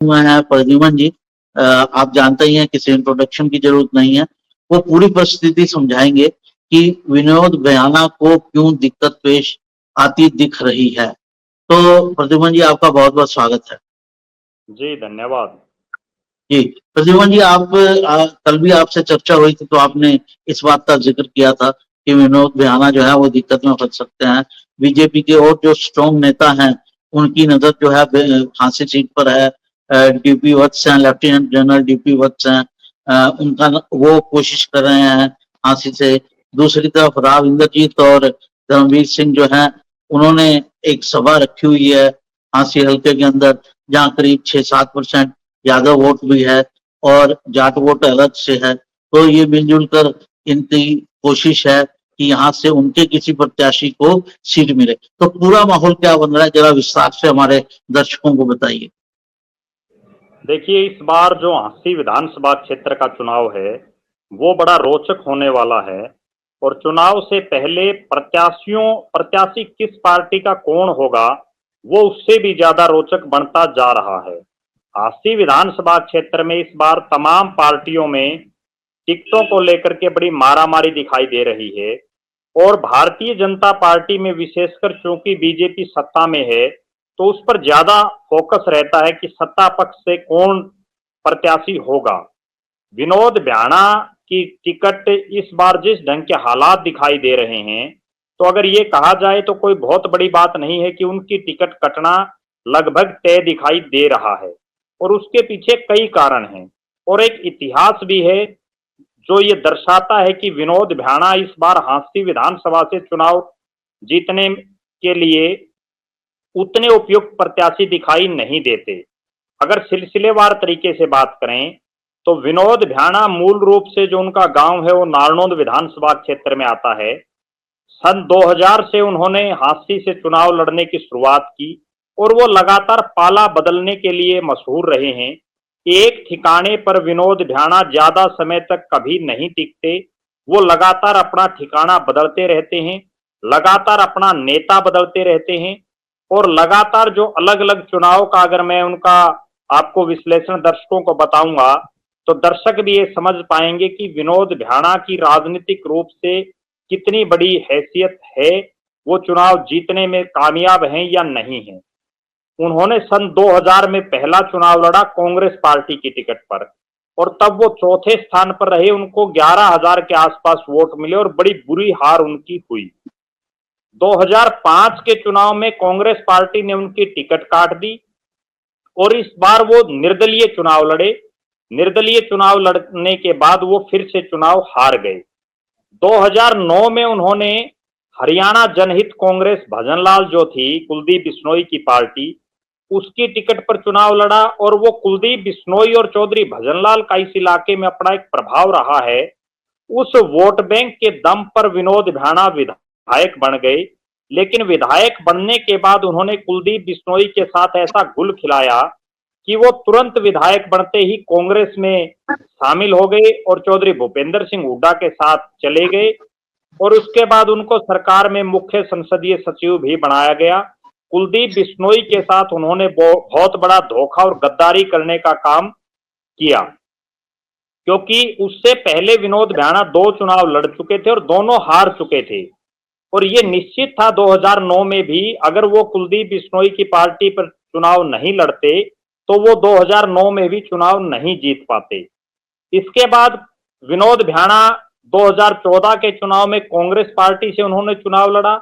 हुए हैं प्रद्युमन जी। आप जानते ही हैं, किसी इंट्रोडक्शन की जरूरत नहीं है। वो पूरी परिस्थिति समझाएंगे कि विनोद भयाना को क्यों दिक्कत पेश आती दिख रही है। तो प्रद्युमन जी, आपका बहुत बहुत स्वागत है। जी धन्यवाद। जी प्रद्युमन जी, कल भी आपसे चर्चा हुई थी, तो आपने इस बात का जिक्र किया था कि विनोद भयाना जो है वो दिक्कत में फंस सकते हैं। बीजेपी के और जो स्ट्रॉन्ग नेता हैं, उनकी नजर जो है फांसी सीट पर है। डीपी वत्स हैं, लेफ्टिनेंट जनरल डीपी वत्स हैं। उनका वो कोशिश कर रहे हैं फांसी से। दूसरी तरफ राव इंद्रजीत और धर्मवीर सिंह जो है, उन्होंने एक सभा रखी हुई है फांसी हल्के के अंदर, जहाँ करीब 6-7% यादव वोट भी है और जाट वोट अलग से है। तो ये मिलजुल कर इनकी कोशिश है कि यहाँ से उनके किसी प्रत्याशी को सीट मिले। तो पूरा माहौल क्या बन रहा है, जरा विस्तार से हमारे दर्शकों को बताइए। देखिए, इस बार जो हंसी विधानसभा क्षेत्र का चुनाव है वो बड़ा रोचक होने वाला है। और चुनाव से पहले प्रत्याशी किस पार्टी का कौन होगा वो उससे भी ज्यादा रोचक बनता जा रहा है। हंसी विधानसभा क्षेत्र में इस बार तमाम पार्टियों में टिकटों को लेकर के बड़ी मारामारी दिखाई दे रही है। और भारतीय जनता पार्टी में विशेषकर चूंकि बीजेपी सत्ता में है तो उस पर ज्यादा फोकस रहता है कि सत्ता पक्ष से कौन प्रत्याशी होगा। विनोद भ्याणा की टिकट इस बार जिस ढंग के हालात दिखाई दे रहे हैं, तो अगर ये कहा जाए तो कोई बहुत बड़ी बात नहीं है कि उनकी टिकट कटना लगभग तय दिखाई दे रहा है। और उसके पीछे कई कारण हैं और एक इतिहास भी है जो ये दर्शाता है कि विनोद भ्याणा इस बार हांसी विधानसभा से चुनाव जीतने के लिए उतने उपयुक्त प्रत्याशी दिखाई नहीं देते। अगर सिलसिलेवार तरीके से बात करें तो विनोद भ्याणा मूल रूप से जो उनका गांव है वो नारनौंद विधानसभा क्षेत्र में आता है। सन 2000 से उन्होंने हांसी से चुनाव लड़ने की शुरुआत की और वो लगातार पाला बदलने के लिए मशहूर रहे हैं। एक ठिकाने पर विनोद भ्याणा ज्यादा समय तक कभी नहीं टिकते। वो लगातार अपना ठिकाना बदलते रहते हैं, लगातार अपना नेता बदलते रहते हैं। और लगातार जो अलग अलग चुनाव का अगर मैं उनका आपको विश्लेषण दर्शकों को बताऊंगा तो दर्शक भी ये समझ पाएंगे कि विनोद भ्याणा की राजनीतिक रूप से कितनी बड़ी हैसियत है, वो चुनाव जीतने में कामयाब हैं या नहीं है। उन्होंने सन 2000 में पहला चुनाव लड़ा कांग्रेस पार्टी की टिकट पर और तब वो चौथे स्थान पर रहे। उनको 11,000 के आसपास वोट मिले और बड़ी बुरी हार उनकी हुई। 2005 के चुनाव में कांग्रेस पार्टी ने उनकी टिकट काट दी और इस बार वो निर्दलीय चुनाव लड़े। निर्दलीय चुनाव लड़ने के बाद वो फिर से चुनाव हार गए। 2009 में उन्होंने हरियाणा जनहित कांग्रेस भजनलाल जो थी कुलदीप बिश्नोई की पार्टी, उसकी टिकट पर चुनाव लड़ा और वो कुलदीप बिश्नोई और चौधरी भजनलाल का इस इलाके में अपना एक प्रभाव रहा है। उस वोट बैंक के दम पर विनोद भ्याणा विधायक बन गए। लेकिन विधायक बनने के बाद उन्होंने कुलदीप बिश्नोई के साथ ऐसा गुल खिलाया कि वो तुरंत विधायक बनते ही कांग्रेस में शामिल हो गए और चौधरी भूपेंद्र सिंह हुड्डा के साथ चले गए। और उसके बाद उनको सरकार में मुख्य संसदीय सचिव भी बनाया गया। कुलदीप बिश्नोई के साथ उन्होंने बहुत बड़ा धोखा और गद्दारी करने का काम किया, क्योंकि उससे पहले विनोद भ्याणा 2 चुनाव लड़ चुके थे और दोनों हार चुके थे। और ये निश्चित था 2009 में भी अगर वो कुलदीप बिश्नोई की पार्टी पर चुनाव नहीं लड़ते तो वो 2009 में भी चुनाव नहीं जीत पाते। इसके बाद विनोद भ्याणा 2014 के चुनाव में कांग्रेस पार्टी से उन्होंने चुनाव लड़ा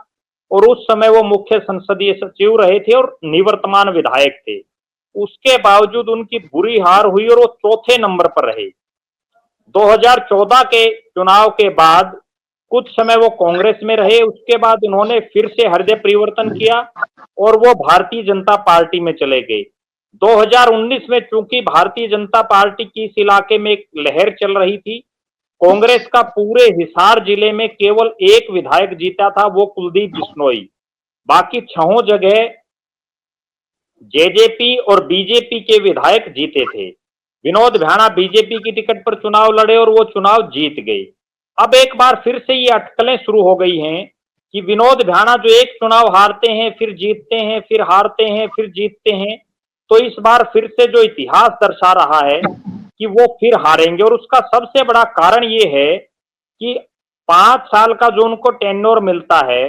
और उस समय वो मुख्य संसदीय सचिव रहे थे और निवर्तमान विधायक थे। उसके बावजूद उनकी बुरी हार हुई और वो चौथे नंबर पर रहे। 2014 के चुनाव के बाद कुछ समय वो कांग्रेस में रहे। उसके बाद उन्होंने फिर से हृदय परिवर्तन किया और वो भारतीय जनता पार्टी में चले गए। 2019 में चूंकि भारतीय जनता पार्टी की इस इलाके में एक लहर चल रही थी, कांग्रेस का पूरे हिसार जिले में केवल एक विधायक जीता था, वो कुलदीप बिश्नोई। बाकी 6 जगह जेजेपी और बीजेपी के विधायक जीते थे। विनोद भ्याणा बीजेपी की टिकट पर चुनाव लड़े और वो चुनाव जीत गए। अब एक बार फिर से ये अटकलें शुरू हो गई हैं कि विनोद भ्याणा जो एक चुनाव हारते हैं फिर जीतते हैं, फिर हारते हैं फिर जीतते हैं, तो इस बार फिर से जो इतिहास दर्शा रहा है कि वो फिर हारेंगे। और उसका सबसे बड़ा कारण ये है कि 5 साल का जो उनको टेन्योर मिलता है,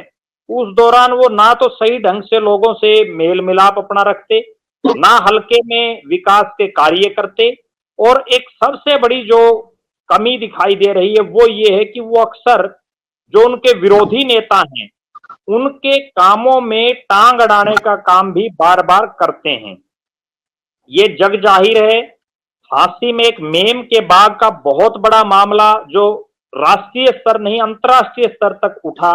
उस दौरान वो ना तो सही ढंग से लोगों से मेल मिलाप अपना रखते, ना हल्के में विकास के कार्य करते। और एक सबसे बड़ी जो कमी दिखाई दे रही है वो ये है कि वो अक्सर जो उनके विरोधी नेता हैं, उनके कामों में टांग अड़ाने का काम भी बार बार करते हैं। ये जग जाहिर है। हांसी में एक मेम के बाग का बहुत बड़ा मामला जो राष्ट्रीय स्तर नहीं अंतर्राष्ट्रीय स्तर तक उठा,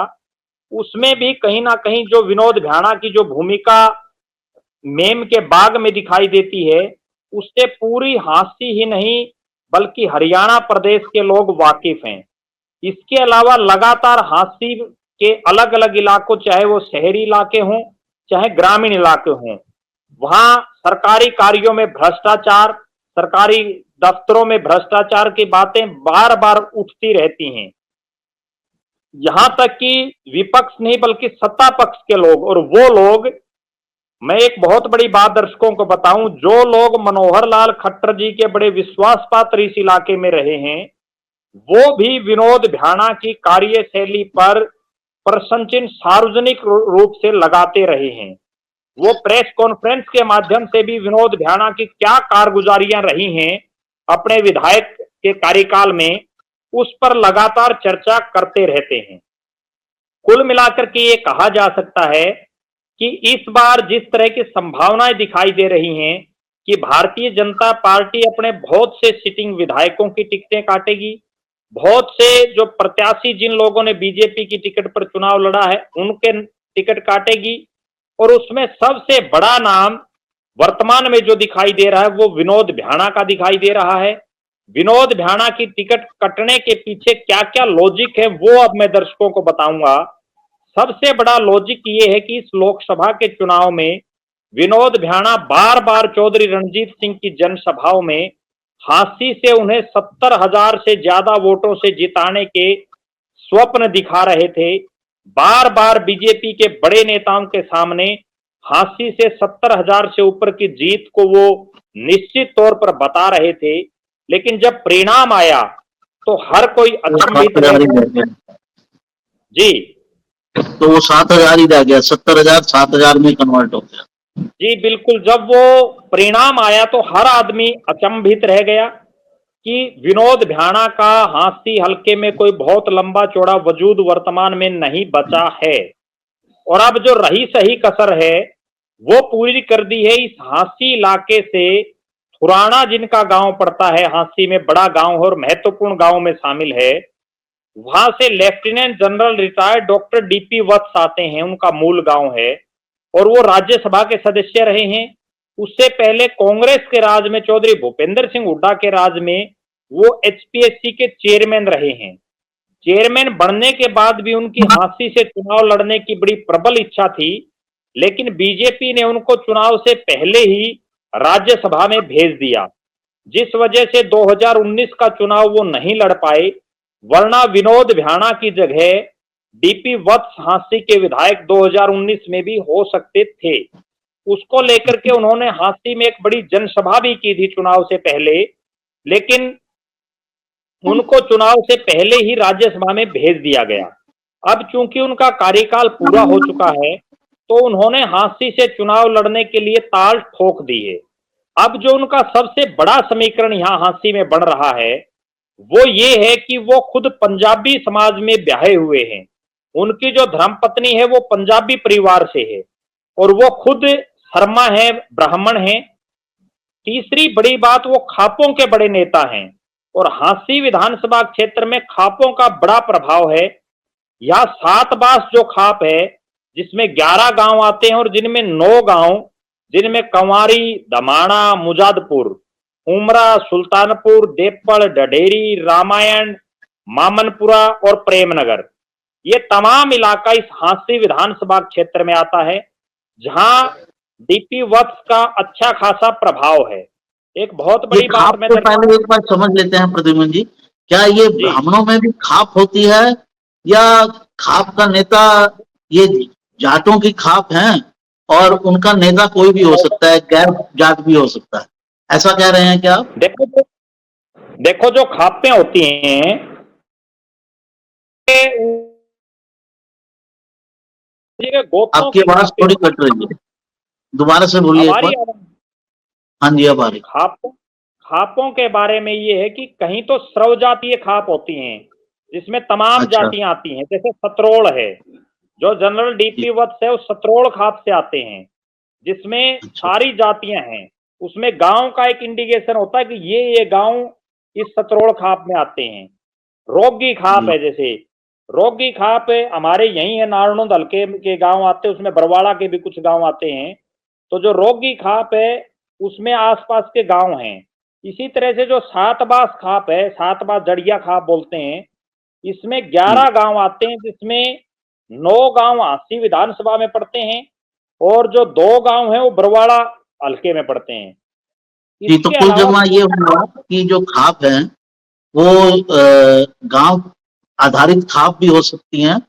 उसमें भी कहीं ना कहीं जो विनोद भ्याणा की जो भूमिका मेम के बाग में दिखाई देती है, उससे पूरी हांसी ही नहीं बल्कि हरियाणा प्रदेश के लोग वाकिफ हैं। इसके अलावा लगातार हांसी के अलग अलग इलाकों, चाहे वो शहरी इलाके हों चाहे ग्रामीण इलाके हों, वहां सरकारी कार्यों में भ्रष्टाचार, सरकारी दफ्तरों में भ्रष्टाचार की बातें बार बार उठती रहती हैं। यहां तक कि विपक्ष नहीं बल्कि सत्ता पक्ष के लोग, और वो लोग, मैं एक बहुत बड़ी बात दर्शकों को बताऊं, जो लोग मनोहर लाल खट्टर जी के बड़े विश्वास पात्र इस इलाके में रहे हैं, वो भी विनोद भ्याणा की कार्यशैली पर प्रशंसा सार्वजनिक रूप से लगाते रहे हैं। वो प्रेस कॉन्फ्रेंस के माध्यम से भी विनोद भ्याणा की क्या कारगुजारियां रही हैं अपने विधायक के कार्यकाल में, उस पर लगातार चर्चा करते रहते हैं। कुल मिलाकर के ये कहा जा सकता है कि इस बार जिस तरह की संभावनाएं दिखाई दे रही हैं कि भारतीय जनता पार्टी अपने बहुत से सिटिंग विधायकों की टिकटें काटेगी, बहुत से जो प्रत्याशी जिन लोगों ने बीजेपी की टिकट पर चुनाव लड़ा है उनके टिकट काटेगी, और उसमें सबसे बड़ा नाम वर्तमान में जो दिखाई दे रहा है वो विनोद भ्याणा का दिखाई दे रहा है। विनोद भ्याणा की टिकट कटने के पीछे क्या क्या लॉजिक है वो अब मैं दर्शकों को बताऊंगा। सबसे बड़ा लॉजिक ये है कि इस लोकसभा के चुनाव में विनोद भ्याणा बार बार चौधरी रणजीत सिंह की जनसभाओं में हांसी से उन्हें 70,000 से ज्यादा वोटों से जिताने के स्वप्न दिखा रहे थे। बार बार बीजेपी के बड़े नेताओं के सामने हांसी से 70,000 से ऊपर की जीत को वो निश्चित तौर पर बता रहे थे, लेकिन जब परिणाम आया तो हर कोई अचंभित रह गया। जी, तो वो 7,000 ही रह गया, 70,000 7,000 में कन्वर्ट हो गया। जी बिल्कुल, जब वो परिणाम आया तो हर आदमी अचंभित रह गया कि विनोद भ्याणा का हांसी हल्के में कोई बहुत लंबा चौड़ा वजूद वर्तमान में नहीं बचा है। और अब जो रही सही कसर है वो पूरी कर दी है। इस हांसी इलाके से थुराना जिनका गांव पड़ता है, हांसी में बड़ा गांव है और महत्वपूर्ण गांव में शामिल है, वहां से lieutenant general retired doctor DP Vats आते हैं, उनका मूल गांव है, और वो राज्यसभा के सदस्य रहे हैं। उससे पहले कांग्रेस के राज में चौधरी भूपेंद्र सिंह हुड्डा के राज में वो एचपीएससी के चेयरमैन रहे हैं। चेयरमैन बनने के बाद भी उनकी हांसी से चुनाव लड़ने की बड़ी प्रबल इच्छा थी, लेकिन बीजेपी ने उनको चुनाव से पहले ही राज्यसभा में भेज दिया, जिस वजह से 2019 का चुनाव वो नहीं लड़ पाए। वरना विनोद भ्याणा की जगह डीपी वत्स हांसी के विधायक 2019 में भी हो सकते थे। उसको लेकर के उन्होंने हांसी में एक बड़ी जनसभा भी की थी चुनाव से पहले, लेकिन उनको चुनाव से पहले ही राज्यसभा में भेज दिया गया। अब चूंकि उनका कार्यकाल पूरा हो चुका है तो उन्होंने हांसी से चुनाव लड़ने के लिए ताल ठोक दी है। अब जो उनका सबसे बड़ा समीकरण यहाँ हांसी में बन रहा है वो ये है कि वो खुद पंजाबी समाज में ब्याहे हुए हैं। उनकी जो धर्मपत्नी है वो पंजाबी परिवार से है और वो खुद शर्मा है, ब्राह्मण हैं। तीसरी बड़ी बात, वो खापों के बड़े नेता हैं और हांसी विधानसभा क्षेत्र में खापों का बड़ा प्रभाव है। यहाँ 7 बास जो खाप है जिसमें 11 गांव आते हैं और जिनमें 9 गांव, जिनमें कंवारी, दमाणा, मुजादपुर, उमरा, सुल्तानपुर, देपड़, ढडेरी, रामायण, मामनपुरा और प्रेमनगर, ये तमाम इलाका इस हांसी विधानसभा क्षेत्र में आता है, जहां डीपी वत्स का अच्छा खासा प्रभाव है। एक बहुत बड़ी बात मैं पहले एक बार समझ लेते हैं प्रद्युम्न जी, क्या ये ब्राह्मणों में भी खाप होती है या खाप का नेता ये जाटों की खाप है? और उनका नेता कोई भी हो सकता है, गैर जाट भी हो सकता है, ऐसा कह रहे हैं क्या आप? देखो जो खापें होती हैं गोत्रों आपकी की आवाज खापें थोड़ी होती कट रही है, दोबारा से बोलिए एक हमारी बार। हाँ जी, अब आ रही। खापों के बारे में ये है कि कहीं तो स्रव जातीय खाप होती हैं जिसमें तमाम अच्छा। जातियां आती हैं, जैसे सतरोड़ है, जो जनरल डीपी वत्स है उस सतरोड़ खाप से आते हैं, जिसमें अच्छा। सारी जातियां हैं। उसमें गांव का एक इंडिकेशन होता है कि ये गांव इस सतरोड़ खाप में आते हैं। रोगी खाप जी। है, जैसे रोगी खाप हमारे यही है, नारनौंद हल्के के गांव आते हैं, उसमें बरवाड़ा के भी कुछ गांव आते हैं। तो जो रोगी खाप है उसमें आसपास के गांव हैं। इसी तरह से जो सातबास खाप है, सातबास जड़िया खाप बोलते हैं, इसमें 11 गांव आते हैं, जिसमें 9 गांव हांसी विधानसभा में पड़ते हैं और जो 2 गांव हैं वो बरवाड़ा हल्के में पड़ते हैं। जी, तो इसके कुल अलावा जमा ये हुआ कि जो खाप है वो गांव आधारित खाप भी हो सकती हैं,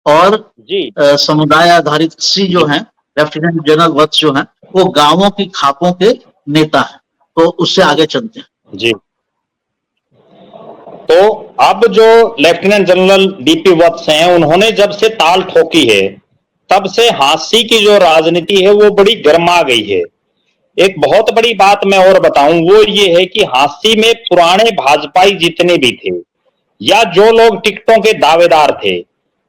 और जी समुदाय आधारित सी जो है लेफ्टिनेंट जनरल वत्स जो है वो गांवों की खापों के नेता है। तो उससे आगे चलते हैं। जी। तो अब जो लेफ्टिनेंट जनरल डीपी वत्स हैं, उन्होंने जब से ताल ठोकी है तब से हांसी की जो राजनीति है वो बड़ी गर्मा गई है। एक बहुत बड़ी बात मैं और बताऊं, वो ये है कि हांसी में पुराने भाजपाई जितने भी थे या जो लोग टिकटों के दावेदार थे,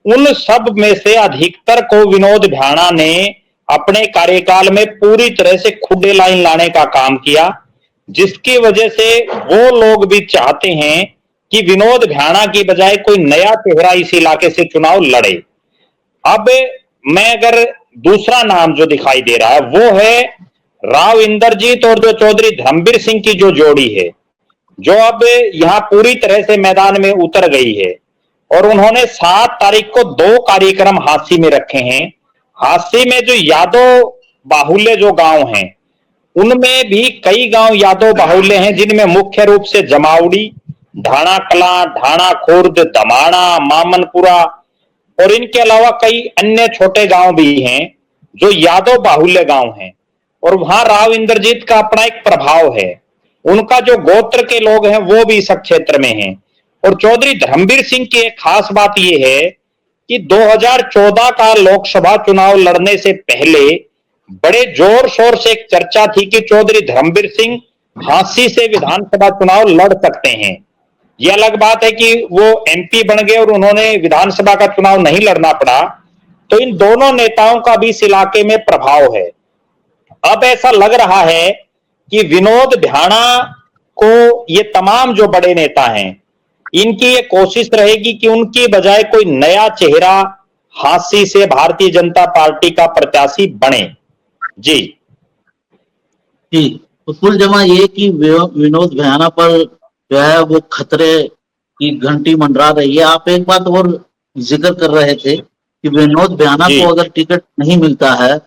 उन सब में से अधिकतर को विनोद भ्याणा ने अपने कार्यकाल में पूरी तरह से खुडे लाइन लाने का काम किया, जिसकी वजह से वो लोग भी चाहते हैं कि विनोद भ्याणा की बजाय कोई नया चेहरा इस इलाके से चुनाव लड़े। अब मैं अगर दूसरा नाम जो दिखाई दे रहा है वो है राव इंद्रजीत और जो चौधरी धर्मवीर सिंह की जो जोड़ी है, जो अब यहां पूरी तरह से मैदान में उतर गई है। और उन्होंने 7 तारीख को 2 कार्यक्रम हांसी में रखे हैं। हांसी में जो यादव बाहुल्य जो गांव हैं, उनमें भी कई गांव यादव बाहुल्य हैं, जिनमें मुख्य रूप से जमावड़ी, ढाणा कला, ढाणा खुर्द, दमाणा, मामनपुरा और इनके अलावा कई अन्य छोटे गांव भी हैं जो यादव बाहुल्य गांव हैं। और वहां राव इंद्रजीत का अपना एक प्रभाव है, उनका जो गोत्र के लोग हैं वो भी इस क्षेत्र में हैं। और चौधरी धर्मवीर सिंह की एक खास बात यह है कि 2014 का लोकसभा चुनाव लड़ने से पहले बड़े जोर शोर से एक चर्चा थी कि चौधरी धर्मवीर सिंह हांसी से विधानसभा चुनाव लड़ सकते हैं। यह अलग बात है कि वो एमपी बन गए और उन्होंने विधानसभा का चुनाव नहीं लड़ना पड़ा। तो इन दोनों नेताओं का भी इस इलाके में प्रभाव है। अब ऐसा लग रहा है कि विनोद भ्याणा को ये तमाम जो बड़े नेता हैं, इनकी ये कोशिश रहेगी कि उनकी बजाय कोई नया चेहरा हांसी से भारतीय जनता पार्टी का प्रत्याशी बने। जी जी, तो कुल जमा ये कि विनोद भ्याणा पर जो है वो खतरे की घंटी मंडरा रही है। आप एक बात और जिक्र कर रहे थे कि विनोद भ्याणा जी को अगर टिकट नहीं मिलता है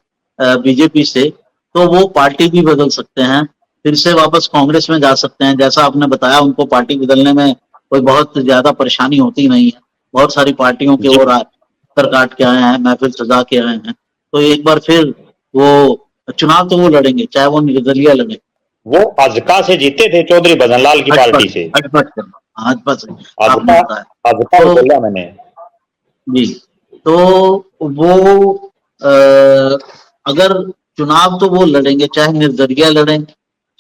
बीजेपी से, तो वो पार्टी भी बदल सकते हैं, फिर से वापस कांग्रेस में जा सकते हैं। जैसा आपने बताया, उनको पार्टी बदलने में कोई बहुत ज्यादा परेशानी होती नहीं है, बहुत सारी पार्टियों के जी। वो कर काट के आए हैं, महफिल सजा के आए हैं। तो एक बार फिर वो चुनाव तो वो लड़ेंगे, चाहे वो निर्दलीय लड़े। वो अजका से जीते थे, चौधरी भजनलाल की पार्टी से। भाजपा से आपने अजका, बताया अजका तो। बोला मैंने। जी, तो वो अगर चुनाव तो वो लड़ेंगे, चाहे निर्दलीय लड़ें,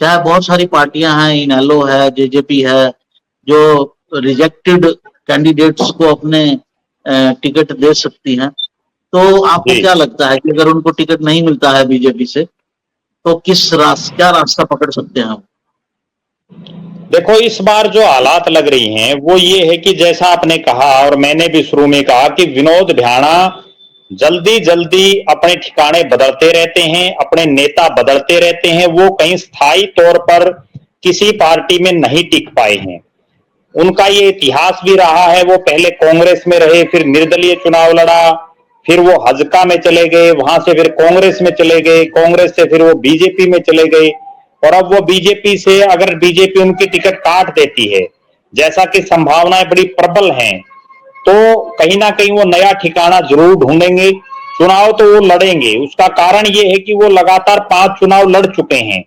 चाहे बहुत सारी पार्टियां हैं, इनेलो है, जेजेपी है, जो रिजेक्टेड कैंडिडेट्स को अपने टिकट दे सकती हैं। तो आपको जी क्या लगता है कि अगर उनको टिकट नहीं मिलता है बीजेपी से, तो क्या रास्ता पकड़ सकते हैं हम? देखो, इस बार जो हालात लग रही हैं वो ये है कि जैसा आपने कहा और मैंने भी शुरू में कहा कि विनोद भ्याणा जल्दी जल्दी अपने ठिकाने बदलते रहते हैं, अपने नेता बदलते रहते हैं। वो कहीं स्थायी तौर पर किसी पार्टी में नहीं टिक पाए हैं। उनका ये इतिहास भी रहा है, वो पहले कांग्रेस में रहे, फिर निर्दलीय चुनाव लड़ा, फिर वो हजका में चले गए, वहां से फिर कांग्रेस में चले गए, कांग्रेस से फिर वो बीजेपी में चले गए, और अब वो बीजेपी से अगर बीजेपी उनकी टिकट काट देती है, जैसा कि संभावनाएं बड़ी प्रबल हैं, तो कहीं ना कहीं वो नया ठिकाना जरूर ढूंढेंगे। चुनाव तो वो लड़ेंगे। उसका कारण ये है कि वो लगातार 5 चुनाव लड़ चुके हैं,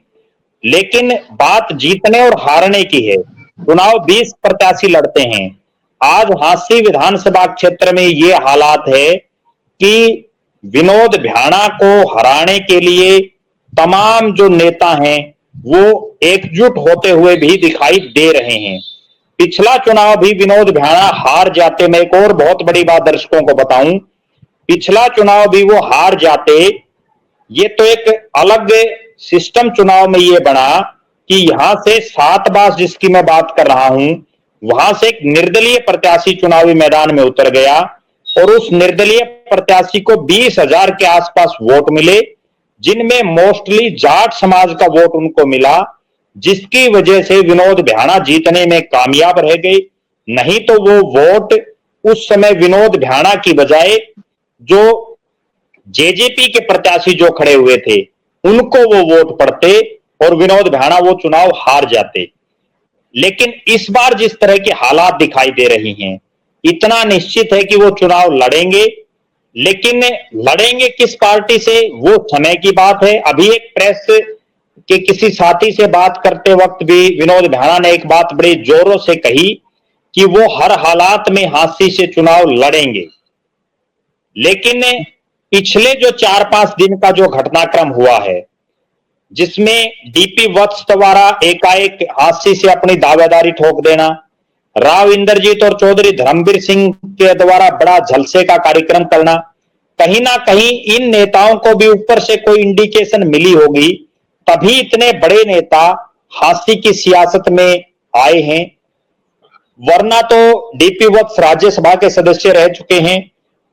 लेकिन बात जीतने और हारने की है। चुनाव 20 प्रत्याशी लड़ते हैं। आज हांसी विधानसभा क्षेत्र में ये हालात है कि विनोद भ्याणा को हराने के लिए तमाम जो नेता हैं वो एकजुट होते हुए भी दिखाई दे रहे हैं। पिछला चुनाव भी विनोद भ्याणा हार जाते, मैं एक और बहुत बड़ी बात दर्शकों को बताऊं, पिछला चुनाव भी वो हार जाते। ये तो एक अलग सिस्टम चुनाव में ये बना कि यहां से 7 बार जिसकी मैं बात कर रहा हूं, वहां से एक निर्दलीय प्रत्याशी चुनावी मैदान में उतर गया और उस निर्दलीय प्रत्याशी को 20,000 के आसपास वोट मिले, जिनमें मोस्टली जाट समाज का वोट उनको मिला, जिसकी वजह से विनोद भ्याणा जीतने में कामयाब रह गए। नहीं तो वो वोट उस समय विनोद भ्याणा की बजाय जो जेजेपी के प्रत्याशी जो खड़े हुए थे उनको वो वोट पड़ते और विनोद भ्याणा वो चुनाव हार जाते। लेकिन इस बार जिस तरह के हालात दिखाई दे रही हैं, इतना निश्चित है कि वो चुनाव लड़ेंगे, लेकिन लड़ेंगे किस पार्टी से वो समय की बात है। अभी एक प्रेस के किसी साथी से बात करते वक्त भी विनोद भ्याणा ने एक बात बड़े जोरों से कही कि वो हर हालात में हांसी से चुनाव लड़ेंगे। लेकिन पिछले जो 4-5 दिन का जो घटनाक्रम हुआ है, जिसमें डीपी वत्स द्वारा एकाएक हांसी से अपनी दावेदारी ठोक देना, राव इंद्रजीत और चौधरी धर्मवीर सिंह के द्वारा बड़ा झलसे का कार्यक्रम करना, कहीं ना कहीं इन नेताओं को भी ऊपर से कोई इंडिकेशन मिली होगी, तभी इतने बड़े नेता हांसी की सियासत में आए हैं। वरना तो डीपी वत्स राज्यसभा के सदस्य रह चुके हैं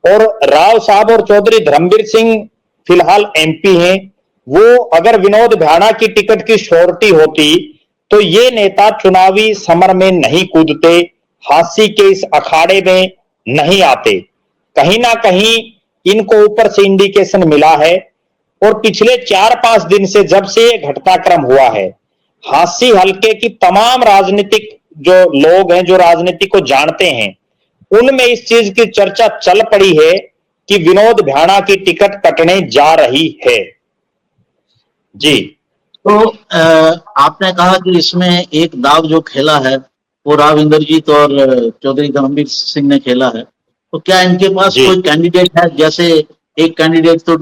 और राव साहब और चौधरी धर्मवीर सिंह फिलहाल एमपी हैं। वो अगर विनोद भ्याणा की टिकट की श्योरिटी होती तो ये नेता चुनावी समर में नहीं कूदते, हांसी के इस अखाड़े में नहीं आते। कहीं ना कहीं इनको ऊपर से इंडिकेशन मिला है और पिछले 4-5 दिन से जब से ये घटनाक्रम हुआ है, हांसी हलके की तमाम राजनीतिक जो लोग हैं, जो राजनीति को जानते हैं, उनमें इस चीज की चर्चा चल पड़ी है कि विनोद भ्याणा की टिकट कटने जा रही है। जी तो आपने कहा कि इसमें एक दाव जो खेला है वो राव इंद्रजीत और चौधरी धर्मवीर सिंह ने खेला है, तो क्या इनके पास जी। कोई कैंडिडेट है? जैसे एक कैंडिडेट तो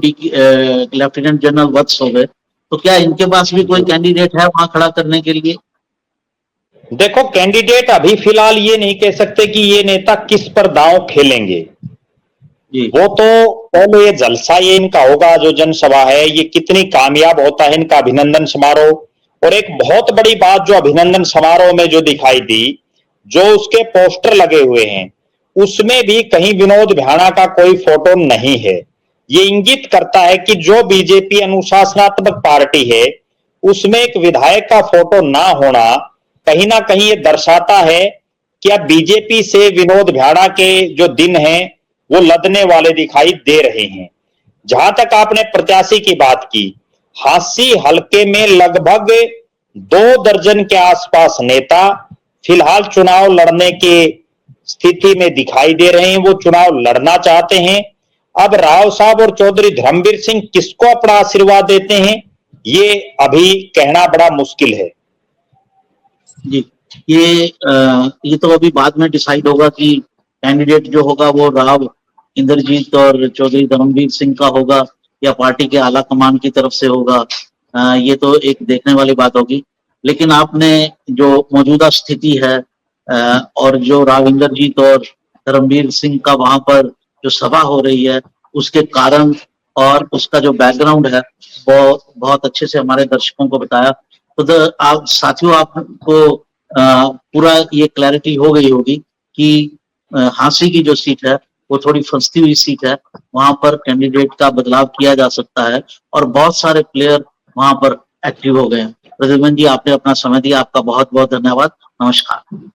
लेफ्टिनेंट जनरल वत्स हो गए, तो क्या इनके पास भी कोई कैंडिडेट है वहां खड़ा करने के लिए? देखो, कैंडिडेट अभी फिलहाल ये नहीं कह सकते कि ये नेता किस पर दांव खेलेंगे। जी वो तो पहले ये जलसा ये इनका होगा, जो जनसभा है ये कितनी कामयाब होता है, इनका अभिनंदन समारोह। और एक बहुत बड़ी बात जो अभिनंदन समारोह में जो दिखाई दी, जो उसके पोस्टर लगे हुए हैं, उसमें भी कहीं विनोद भ्याणा का कोई फोटो नहीं है। ये इंगित करता है कि जो बीजेपी अनुशासनात्मक पार्टी है उसमें एक विधायक का फोटो ना होना कहीं ना कहीं ये दर्शाता है कि अब बीजेपी से विनोद भ्याणा के जो दिन हैं वो लदने वाले दिखाई दे रहे हैं। जहां तक आपने प्रत्याशी की बात की, हांसी हलके में लगभग 2 दर्जन के आसपास नेता फिलहाल चुनाव लड़ने के स्थिति में दिखाई दे रहे हैं। वो चुनाव लड़ना चाहते हैं। अब राव साहब और चौधरी धर्मवीर सिंह किसको अपना आशीर्वाद देते हैं, ये अभी कहना बड़ा मुश्किल है। जी, ये तो अभी बाद में डिसाइड होगा कि कैंडिडेट जो होगा वो राव इंद्रजीत और चौधरी धर्मवीर सिंह का होगा या पार्टी के आला कमान की तरफ से होगा। ये तो एक देखने वाली बात होगी। लेकिन आपने जो मौजूदा स्थिति है और जो राव इंद्रजीत और धर्मवीर सिंह का वहां पर जो सभा हो रही है, उसके कारण और उसका जो बैकग्राउंड है वो बहुत अच्छे से हमारे दर्शकों को बताया। तो आप साथियों, आपको पूरा ये क्लैरिटी हो गई होगी कि हांसी की जो सीट है वो थोड़ी फंसती हुई सीट है, वहां पर कैंडिडेट का बदलाव किया जा सकता है और बहुत सारे प्लेयर वहां पर एक्टिव हो गए हैं। प्रद्युम्न जी, आपने अपना समय दिया, आपका बहुत बहुत धन्यवाद। नमस्कार।